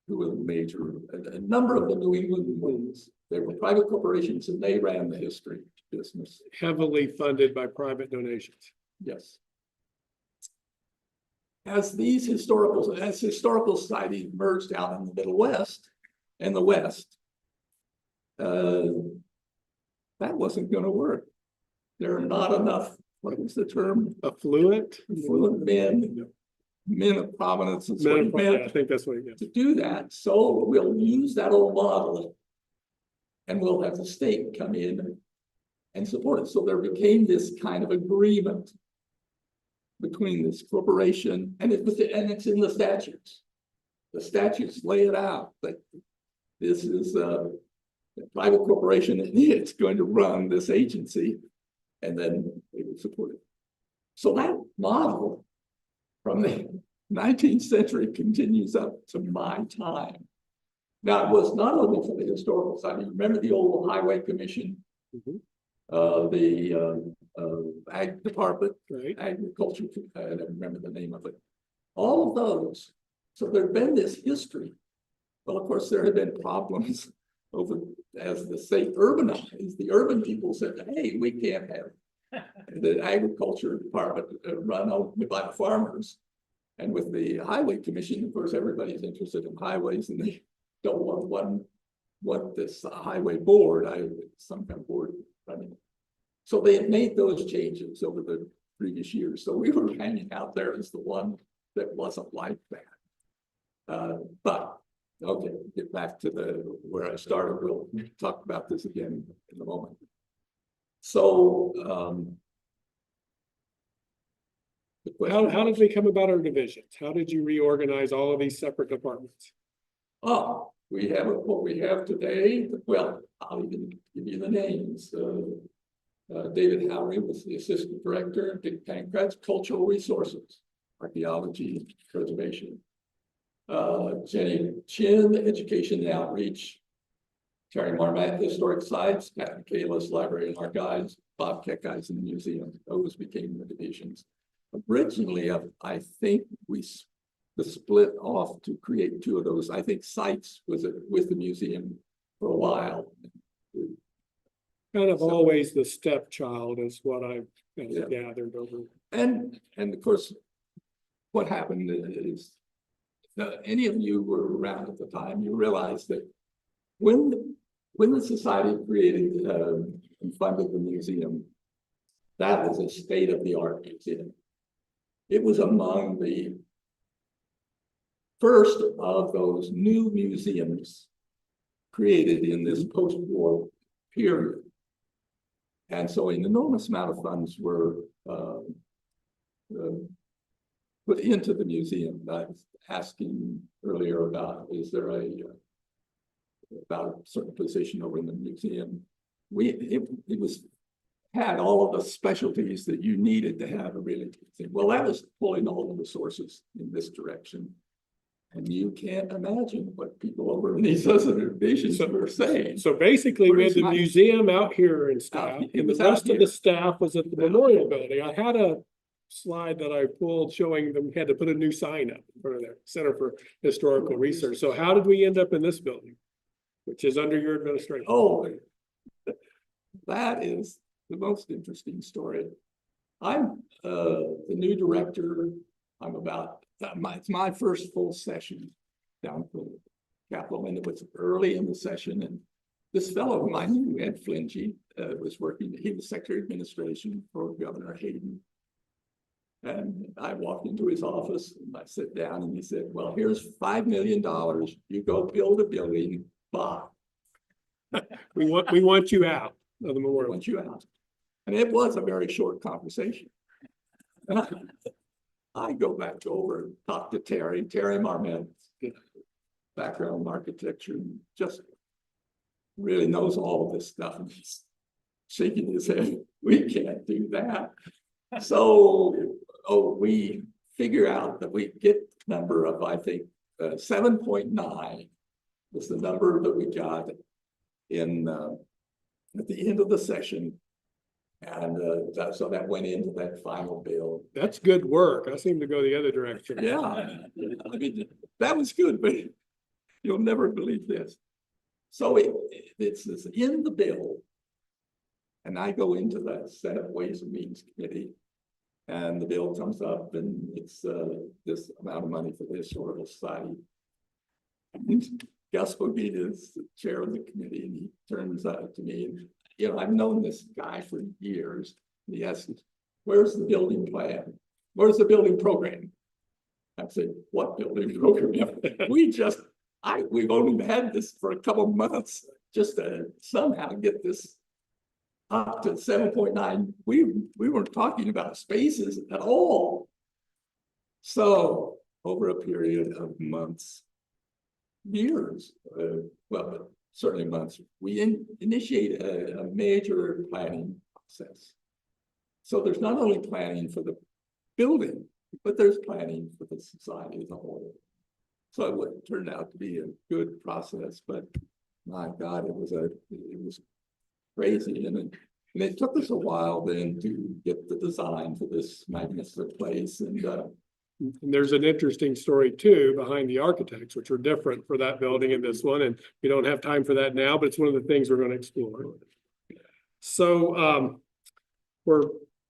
Who was major, a number of the New England ones, they were private corporations and they ran the history business. Heavily funded by private donations. Yes. As historical societies merged out in the Middle West and the West, that wasn't going to work. There are not enough, what is the term? Affluent Men of prominence and I think that's what it is. to do that. So we'll use that old model and we'll have the state come in and support it. So there became this kind of agreement between this corporation and it's in the statutes. The statutes lay it out, but this is a private corporation and it's going to run this agency and then they will support it. So that model from the 19th century continues up to my time. Now, it was not only for the historical side. You remember the old Highway Commission, the Ag Department, right. Agriculture, I don't remember the name of it. All of those. So there'd been this history. Well, of course, there had been problems over as the state urbanized. The urban people said, hey, we can't have the Agriculture Department run only by the farmers. And with the Highway Commission, of course, everybody's interested in highways and they don't want this highway board, some kind of board running. So they had made those changes over the previous years. So we were hanging out there as the one that wasn't like that. But okay, get back to where I started. We'll talk about this again in a moment. So how did we come about our divisions? How did you reorganize all of these separate departments? Oh, we have what we have today. Well, I'll even give you the names. David Howery was the assistant director. Dick Pankratz, cultural resources, archaeology, preservation. Jenny Chin, education and outreach. Terry Marmatt, historic sites. Pat Michaelis, library and archives. Bob Keckeyes in the museum. Those became the divisions. Originally, I think we split off to create two of those. I think sites was with the museum for a while. Kind of always the stepchild is what I've gathered over. And of course, what happened is any of you were around at the time, you realized that when the society created and funded the museum, that was a state-of-the-art museum. It was among the first of those new museums created in this post-war period. And so an enormous amount of funds were put into the museum. I was asking earlier about, is there about a certain position over in the museum? It had all of the specialties that you needed to have a really good thing. Well, that was pulling all the resources in this direction. And you can't imagine what people over in these other divisions were saying. So basically, we had the museum out here and stuff, and the rest of the staff was at the memorial building. I had a slide that I pulled showing them had to put a new sign up in front of their Center for Historical Research. So how did we end up in this building, which is under your administration? Oh, that is the most interesting story. I'm the new director. I'm about, it's my first full session down at the Capitol, and it was early in the session. And this fellow whom I knew, Ed Flingy, was working, he was Secretary of Administration for Governor Hayden. And I walked into his office and I sat down and he said, well, here's $5 million. You go build a building, bye. We want you out of the I memorial. want you out. And it was a very short conversation. And I go back over and talk to Terry Marmon, background in architecture, and just really knows all of this stuff. And he's shaking his head. We can't do that. So, we figure out that we get number of, I think, 7.9 was the number that we got in at the end of the session. And so that went into that final bill. That's good work. I seem to go the other direction. Yeah, I mean, that was good, but you'll never believe this. So it's in the bill. And I go into that Senate Ways and Means Committee. And the bill comes up and it's this amount of money for the Historical Society. And Gus Bobita is the chair of the committee, and he turns out to me, and you know, I've known this guy for years. And he asks, where's the building plan? Where's the building program? I said, what building program? We've only had this for a couple of months just to somehow get this up to 7.9. We weren't talking about spaces at all. So over a period of months, years, well, certainly months, we initiate a major planning process. So there's not only planning for the building, but there's planning for the society as a whole. So it would turn out to be a good process, but my God, it was crazy. And it took us a while then to get the design for this magnificent place. And there's an interesting story too behind the architects, which are different for that building and this one. And we don't have time for that now, but it's one of the things we're going to explore. So where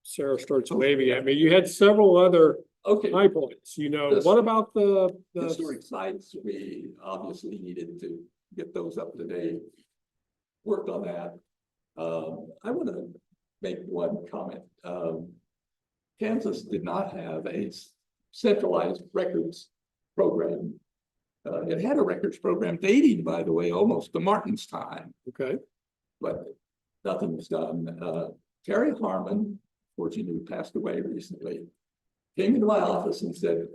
Sarah starts waving at me, you had several other high points. You know, what about the historic sites? We obviously needed to get those up to date. Worked on that. I want to make one comment. Kansas did not have a centralized records program. It had a records program dating, by the way, almost to Martin's time. Okay. But nothing was done. Terry Harmon, fortunately, who passed away recently, came into my office and said,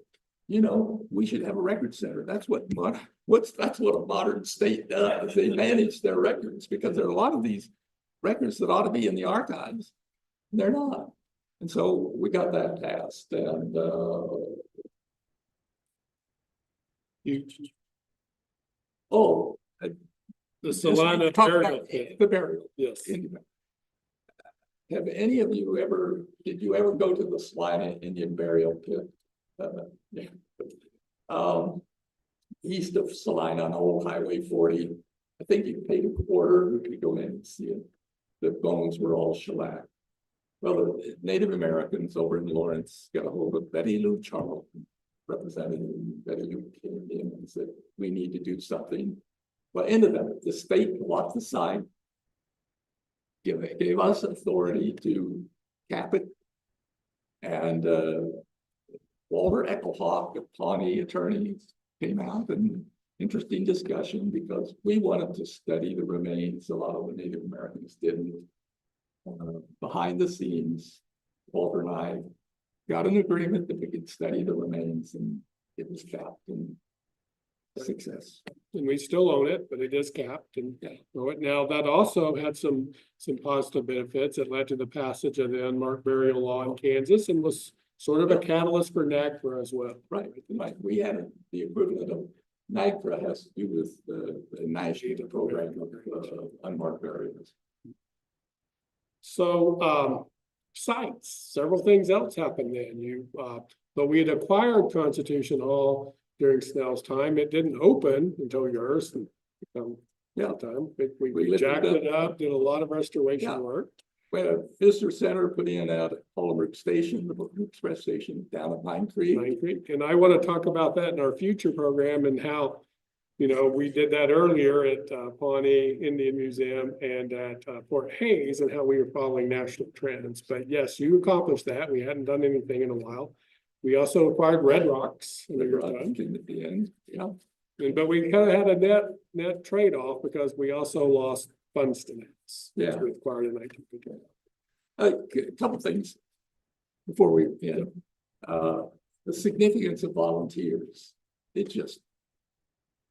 you know, we should have a record center. That's what a modern state does. They manage their records, because there are a lot of these records that ought to be in the archives. They're not. And so we got that passed. And the Salina burial pit. The burial. Yes. Have any of you did you ever go to the Salina Indian burial pit? Yeah. East of Salina on Old Highway 40. I think you paid a quarter, you could go in and see it. The bones were all shellac. Well, the Native Americans over in Lawrence got a hold of Betty Lou Charlton, Representative Betty Lou came in and said, we need to do something. Well, ended up, the state blocked the site, gave us authority to cap it. And Walter Eckelhoff, a Pawnee attorney, came out, and interesting discussion, because we wanted to study the remains. A lot of the Native Americans didn't. Behind the scenes, Walter and I got an agreement that we could study the remains, and it was capped and a success. And we still own it, but it is capped. And now that also had some positive benefits. It led to the passage of the unmarked burial law in Kansas, and was sort of a catalyst for NAGPRA as well. Right. We had the equivalent of NAGPRA has to do with the national program of unmarked burials. So sites, several things else happened then. But we had acquired Constitution Hall during Snell's time. It didn't open until yours and time. We jacked it up, did a lot of restoration work. when a visitor center put in at Hollenberg Station, the Brooklyn Express Station down at Pine Creek. Pine Creek. And I want to talk about that in our future program and how, you know, we did that earlier at Pawnee Indian Museum and at Fort Hays and how we were following national trends. But yes, you accomplished that. We hadn't done anything in a while. We also acquired Red Rocks in your time. At the end, yeah. But we kind of had a net trade-off because we also lost funds to nets. Yeah. Which we acquired in 1950. A couple things before we end. The significance of volunteers. It's just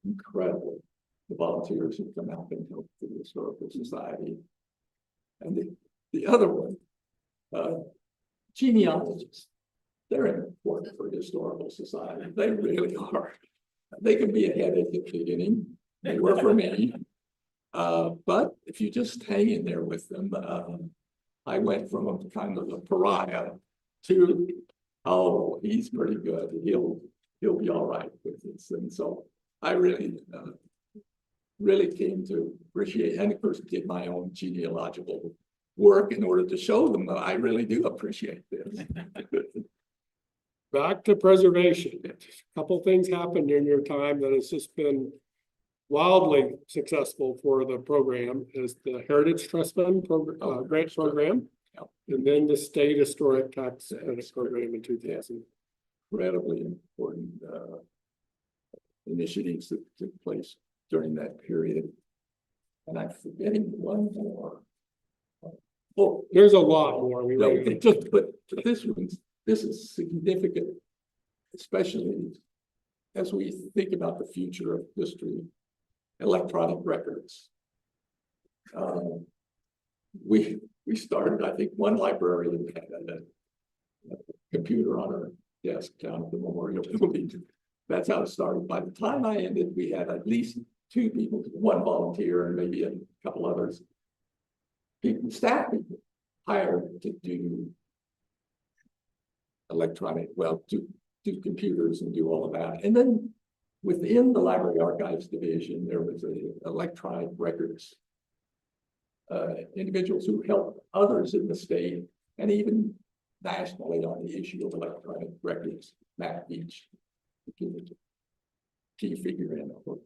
incredible. The volunteers who come out and help the Historical Society. And the other one, genealogists. They're important for the Historical Society. They really are. They can be a headache at the beginning. They were for me. But if you just hang in there with them, I went from a kind of a pariah to, oh, he's pretty good. He'll be all right with this. And so I really came to appreciate, and of course did my own genealogical work in order to show them that I really do appreciate this. Back to preservation. A couple things happened during your time that has just been wildly successful for the program is the Heritage Trust Fund grant program, and then the State Historic Tax Credit Program in 2000. Incredibly important initiatives that took place during that period. And I'm forgetting one more. Oh, there's a lot more. But this is significant, especially as we think about the future of history. Electronic records. We started, I think, one librarian had a computer on her desk down at the Memorial Building. That's how it started. By the time I ended, we had at least 2 people, 1 volunteer and maybe a couple others. Staff people hired to do electronic, to do computers and do all of that. And then within the Library Archives Division, there was a electronic records, individuals who helped others in the state and even nationally on the issue of electronic records. Matt Beach, key figure in it.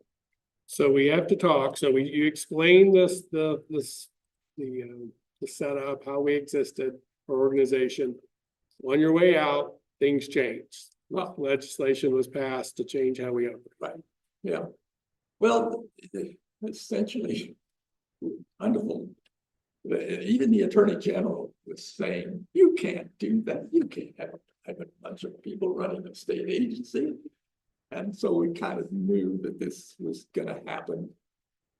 So we have to talk. So you explain the setup, how we existed, our organization. On your way out, things changed. Legislation was passed to change how we operate. Right. Yeah. Well, essentially, wonderful. Even the Attorney General was saying, "You can't do that. You can't have a bunch of people running a state agency." And so we kind of knew that this was going to happen,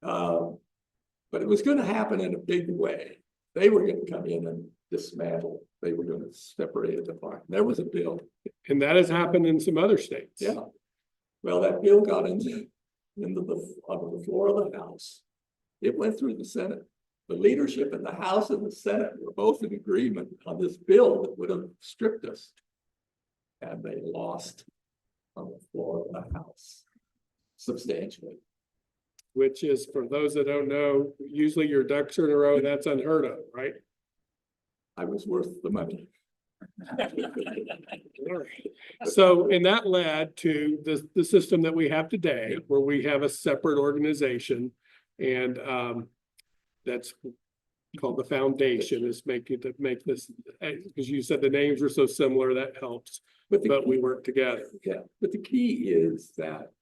but it was going to happen in a big way. They were going to come in and dismantle. They were going to separate it apart. There was a bill. And that has happened in some other states. Yeah. Well, that bill got onto the floor of the House. It went through the Senate. The leadership in the House and the Senate were both in agreement on this bill that would have stripped us. And they lost on the floor of the House substantially. Which is, for those that don't know, usually your ducks are in a row. That's unheard of, right? I was worth the money. So, and that led to the system that we have today, where we have a separate organization, and that's called the foundation. Is make this, because you said the names were so similar, that helps. But we work together. Yeah, but the key is that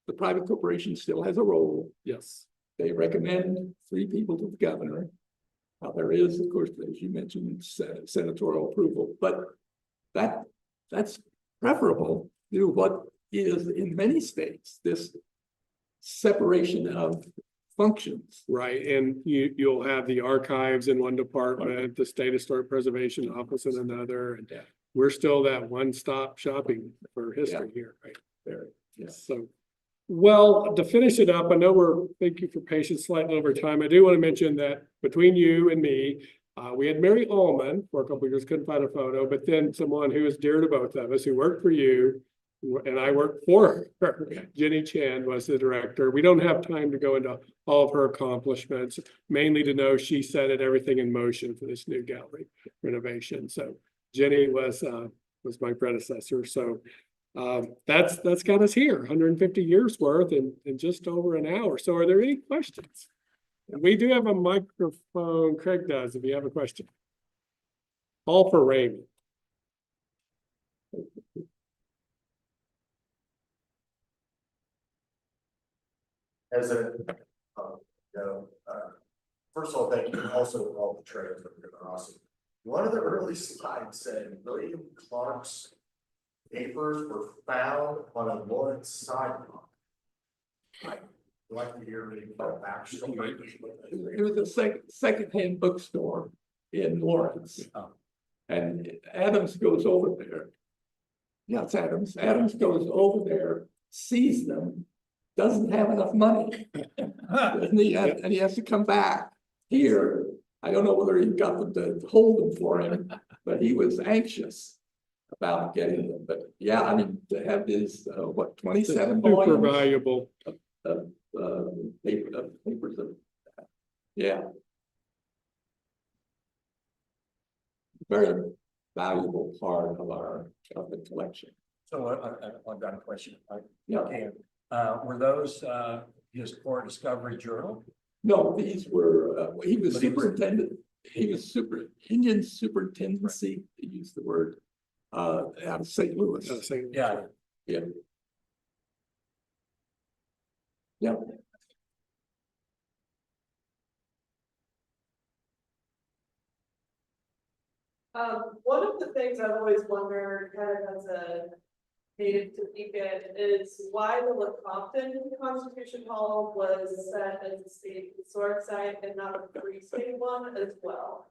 the private corporation still has a role. Yes. They recommend 3 people to the governor. Now, there is, of course, as you mentioned, senatorial approval, but that's preferable to what is in many states, this separation of functions. Right, and you'll have the archives in one department, the State Historic Preservation Office in another, and we're still that one-stop shopping for history here, right? Very, yeah. So, well, to finish it up, I know thank you for patience slightly over time. I do want to mention that between you and me, we had Mary Ullman for a couple of years, couldn't find a photo, but then someone who is dear to both of us, who worked for you, and I worked for her. Jenny Chan was the director. We don't have time to go into all of her accomplishments, mainly to know she set everything in motion for this new gallery renovation. So Jenny was my predecessor. So that's got us here, 150 years worth in just over an hour. So are there any questions? We do have a microphone. Craig does, if you have a question. All for Raymond. As a, first of all, thank you also for all the trails that are awesome. One of the early slides said William Clark's papers were found on a Lawrence sidewalk. I'd like to hear any backstory. It was a secondhand bookstore in Lawrence. And Adams goes over there. Yeah, it's Adams. Adams goes over there, sees them, doesn't have enough money. And he has to come back here. I don't know whether he got them to hold them for him, but he was anxious about getting them. But yeah, I mean, to have this, 27 Super volumes valuable. of papers of, yeah. Very valuable part of the collection. So I've got a question. Yeah. Okay. Were those his core discovery journal? No, these were, he was superintendent, he was Indian superintendency, to use the word, out of St. Louis. Yeah. Yeah. Yeah. One of the things I've always wondered, kind of as a native Topeka, is why the Lecompton Constitution Hall was set as a state historic site and not a Free State one as well.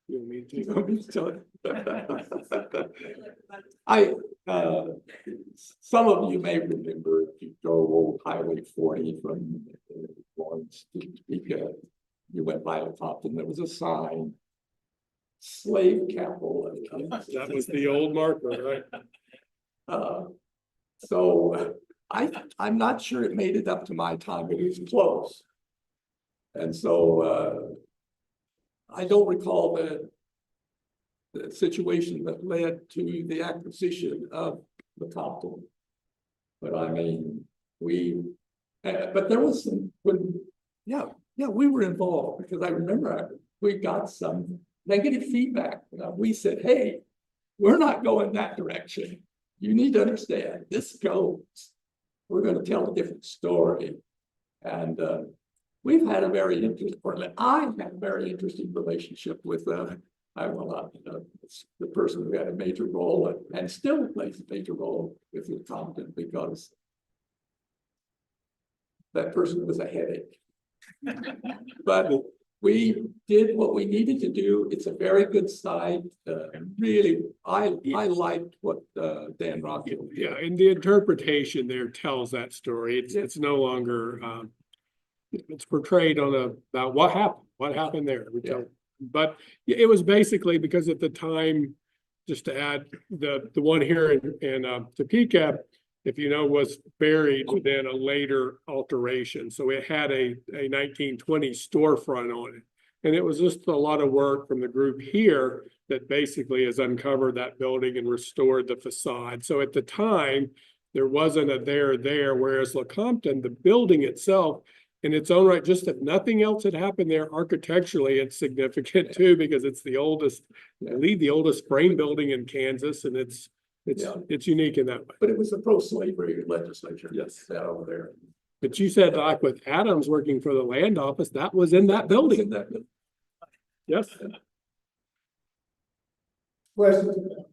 You want me to You take want me to tell you? Some of you may remember, if you go old Highway 40 from Lawrence to Topeka, you went by Lecompton, there was a sign, slave capital of Kansas. That was the old marker, right? So I'm not sure it made it up to my time, but it was close. And so I don't recall the situation that led to the acquisition of the Compton. But I mean, but there was some, we were involved, because I remember we got some negative feedback. We said, hey, we're not going that direction. You need to understand, this goes. We're going to tell a different story. And we've had a very interesting, I had a very interesting relationship with the person who had a major role and still plays a major role with the Compton, because that person was a headache. But we did what we needed to do. It's a very good site. Really, I liked what Dan Rockhill did. Yeah, and the interpretation there tells that story. It's no longer it's portrayed on about what happened there. But it was basically because at the time, just to add, the one here in Topeka, if you know, was buried within a later alteration. So it had a 1920s storefront on it. And it was just a lot of work from the group here that basically has uncovered that building and restored the facade. So at the time, there wasn't a there, whereas Lecompton, the building itself, in its own right, just if nothing else had happened there architecturally, it's significant too, because it's the oldest, I believe the oldest frame building in Kansas, and it's unique in that way. But it was the pro-slavery legislature. Yes. That over there. But you said like with Adams working for the land office, that was in that building. Yes. Question about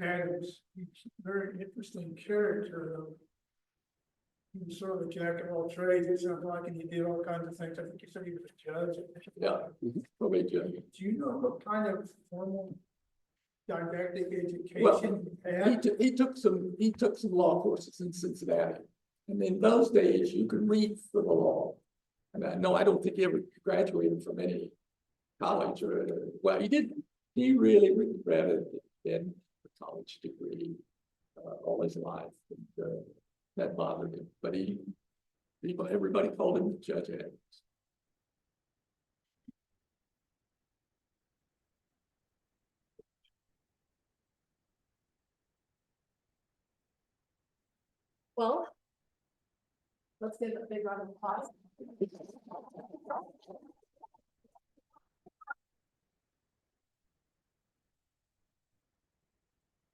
Adams, he's a very interesting character. He was sort of a jack of all trades, it sounds like, and he did all kinds of things. I think you said he was a judge. Yeah, probably judge. Do you know what kind of formal didactic education Well, he had? he took some law courses in Cincinnati. And in those days, you could read for the law. And I don't think he ever graduated from any college well, he didn't. He really regretted getting a college degree. all his life. And, that bothered him, but everybody called him Judge Adams. Well, let's give a big round of applause.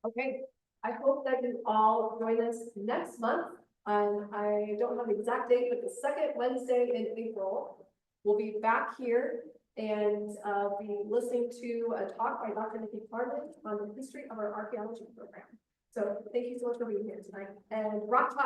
Okay, I hope that you all join us next month. I don't have the exact date, but the second Wednesday in April, we'll be back here and be listening to a talk by Dr. Nikki Carmen on the history of our archaeology program. So thank you so much for being here tonight. And Rock Top